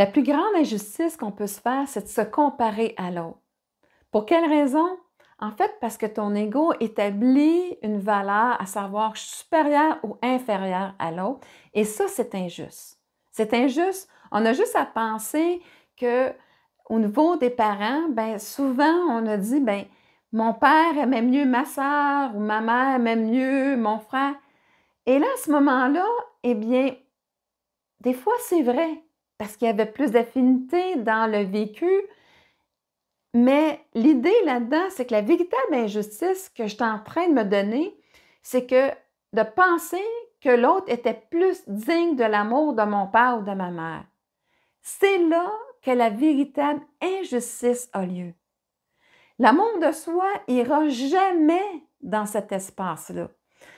La plus grande injustice qu'on peut se faire, c'est de se comparer à l'autre. Pour quelle raison? En fait, parce que ton ego établit une valeur à savoir supérieure ou inférieure à l'autre. Et ça, c'est injuste. C'est injuste. On a juste à penser que au niveau des parents, bien, souvent, on a dit, bien, mon père aimait mieux ma sœur ou ma mère aimait mieux mon frère. Et là, à ce moment-là, eh bien, des fois, c'est vrai, parce qu'il y avait plus d'affinité dans le vécu, mais l'idée là-dedans, c'est que la véritable injustice que je suis en train de me donner, c'est que de penser que l'autre était plus digne de l'amour de mon père ou de ma mère. C'est là que la véritable injustice a lieu. L'amour de soi n'ira jamais dans cet espace-là.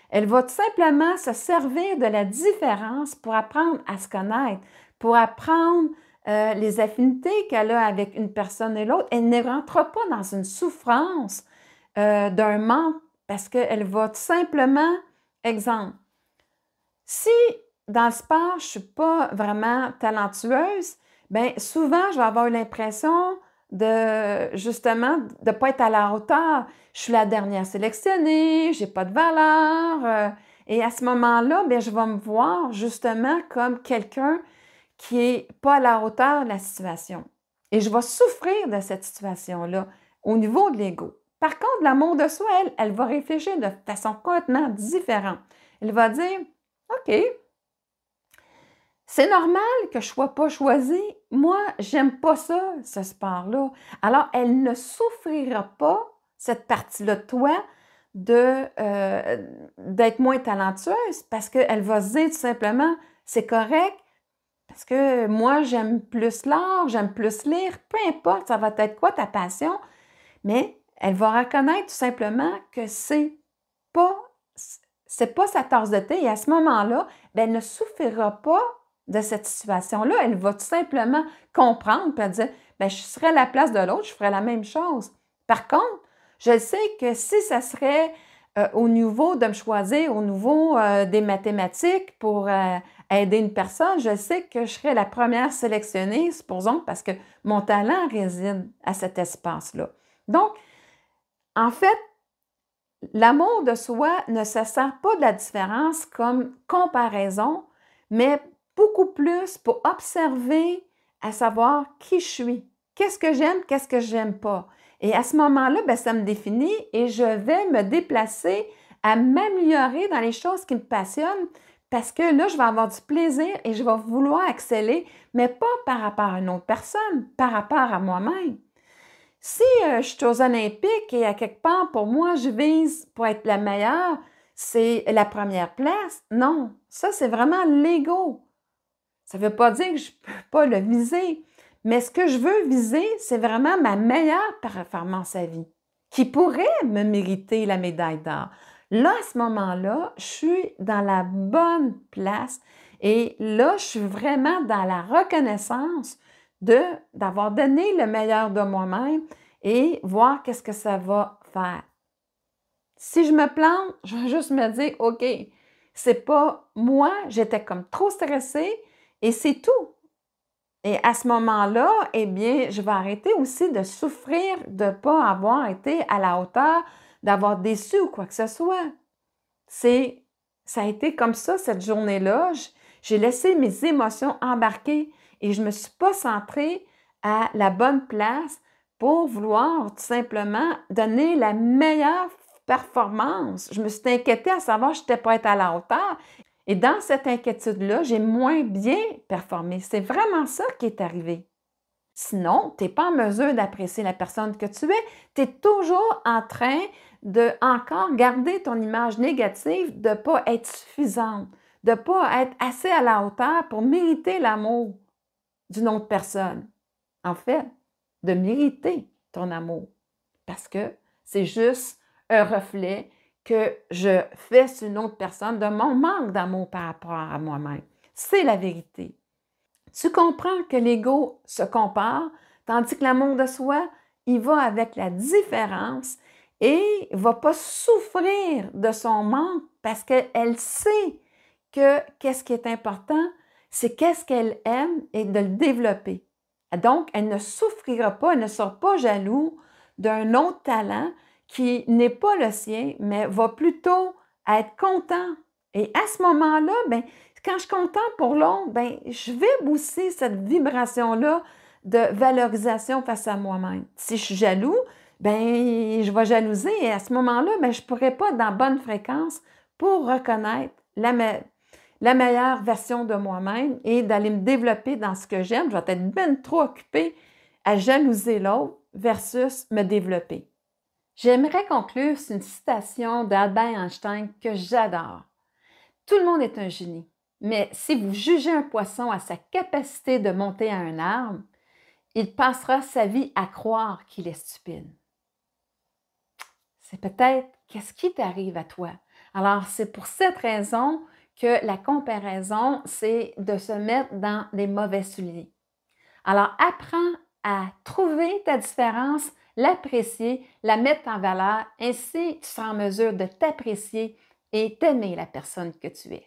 Elle va tout simplement se servir de la différence pour apprendre à se connaître, pour apprendre les affinités qu'elle a avec une personne et l'autre. Elle ne rentre pas dans une souffrance d'un manque parce qu'elle va tout simplement, exemple, si dans le sport, je ne suis pas vraiment talentueuse, bien souvent, je vais avoir l'impression de, justement, de ne pas être à la hauteur. Je suis la dernière sélectionnée, je n'ai pas de valeur. Et à ce moment-là, bien, je vais me voir justement comme quelqu'un qui n'est pas à la hauteur de la situation. Et je vais souffrir de cette situation-là au niveau de l'ego. Par contre, l'amour de soi, elle va réfléchir de façon complètement différente. Elle va dire, OK, c'est normal que je ne sois pas choisie. Moi, j'aime pas ça, ce sport-là. Alors, elle ne souffrira pas, cette partie-là de toi, d'être moins talentueuse parce qu'elle va se dire tout simplement, c'est correct, parce que moi, j'aime plus l'art, j'aime plus lire, peu importe, ça va être quoi ta passion, mais elle va reconnaître tout simplement que pas, c'est pas sa tasse de thé. Et à ce moment-là, bien, elle ne souffrira pas de cette situation-là. Elle va tout simplement comprendre et dire, bien, je serais à la place de l'autre, je ferais la même chose. Par contre, je sais que si ça serait au niveau de me choisir, au niveau des mathématiques pour aider une personne, je sais que je serais la première sélectionnée, supposons, parce que mon talent réside à cet espace-là. Donc, en fait, l'amour de soi ne se sert pas de la différence comme comparaison, mais beaucoup plus pour observer, à savoir qui je suis, qu'est-ce que j'aime pas. Et à ce moment-là, bien, ça me définit et je vais me déplacer à m'améliorer dans les choses qui me passionnent parce que là, je vais avoir du plaisir et je vais vouloir exceller, mais pas par rapport à une autre personne, par rapport à moi-même. Si je suis aux Olympiques et à quelque part, pour moi, je vise pour être la meilleure, c'est la première place. Non, ça, c'est vraiment l'ego. Ça ne veut pas dire que je ne peux pas le viser, mais ce que je veux viser, c'est vraiment ma meilleure performance à vie, qui pourrait me mériter la médaille d'or. Là, à ce moment-là, je suis dans la bonne place et là, je suis vraiment dans la reconnaissance d'avoir donné le meilleur de moi-même et voir qu'est-ce que ça va faire. Si je me plante, je vais juste me dire, OK, c'est pas moi, j'étais comme trop stressée et c'est tout. Et à ce moment-là, eh bien, je vais arrêter aussi de souffrir de ne pas avoir été à la hauteur, d'avoir déçu ou quoi que ce soit. Ça a été comme ça cette journée-là. J'ai laissé mes émotions embarquer et je ne me suis pas centrée à la bonne place pour vouloir tout simplement donner la meilleure performance. Je me suis inquiétée à savoir que je n'étais pas à la hauteur. Et dans cette inquiétude-là, j'ai moins bien performé. C'est vraiment ça qui est arrivé. Sinon, tu n'es pas en mesure d'apprécier la personne que tu es. Tu es toujours en train de encore garder ton image négative, de ne pas être suffisante, de ne pas être assez à la hauteur pour mériter l'amour d'une autre personne. En fait, de mériter ton amour. Parce que c'est juste un reflet que je fais sur une autre personne de mon manque d'amour par rapport à moi-même. C'est la vérité. Tu comprends que l'ego se compare, tandis que l'amour de soi, il va avec la différence et ne va pas souffrir de son manque parce qu'elle sait que qu'est-ce qui est important, c'est qu'est-ce qu'elle aime et de le développer. Donc, elle ne souffrira pas, elle ne sera pas jaloux d'un autre talent qui n'est pas le sien, mais va plutôt être content. Et à ce moment-là, ben, quand je suis content pour l'autre, ben, je vais booster cette vibration-là de valorisation face à moi-même. Si je suis jaloux, ben, je vais jalouser et à ce moment-là, ben, je ne pourrai pas être dans la bonne fréquence pour reconnaître la meilleure version de moi-même et d'aller me développer dans ce que j'aime. Je vais être bien trop occupée à jalouser l'autre versus me développer. J'aimerais conclure sur une citation d'Albert Einstein que j'adore. Tout le monde est un génie, mais si vous jugez un poisson à sa capacité de monter à un arbre, il passera sa vie à croire qu'il est stupide. C'est peut-être qu'est-ce qui t'arrive à toi. Alors, c'est pour cette raison que la comparaison, c'est de se mettre dans les mauvais souliers. Alors, apprends à trouver ta différence, l'apprécier, la mettre en valeur, ainsi tu seras en mesure de t'apprécier et t'aimer la personne que tu es.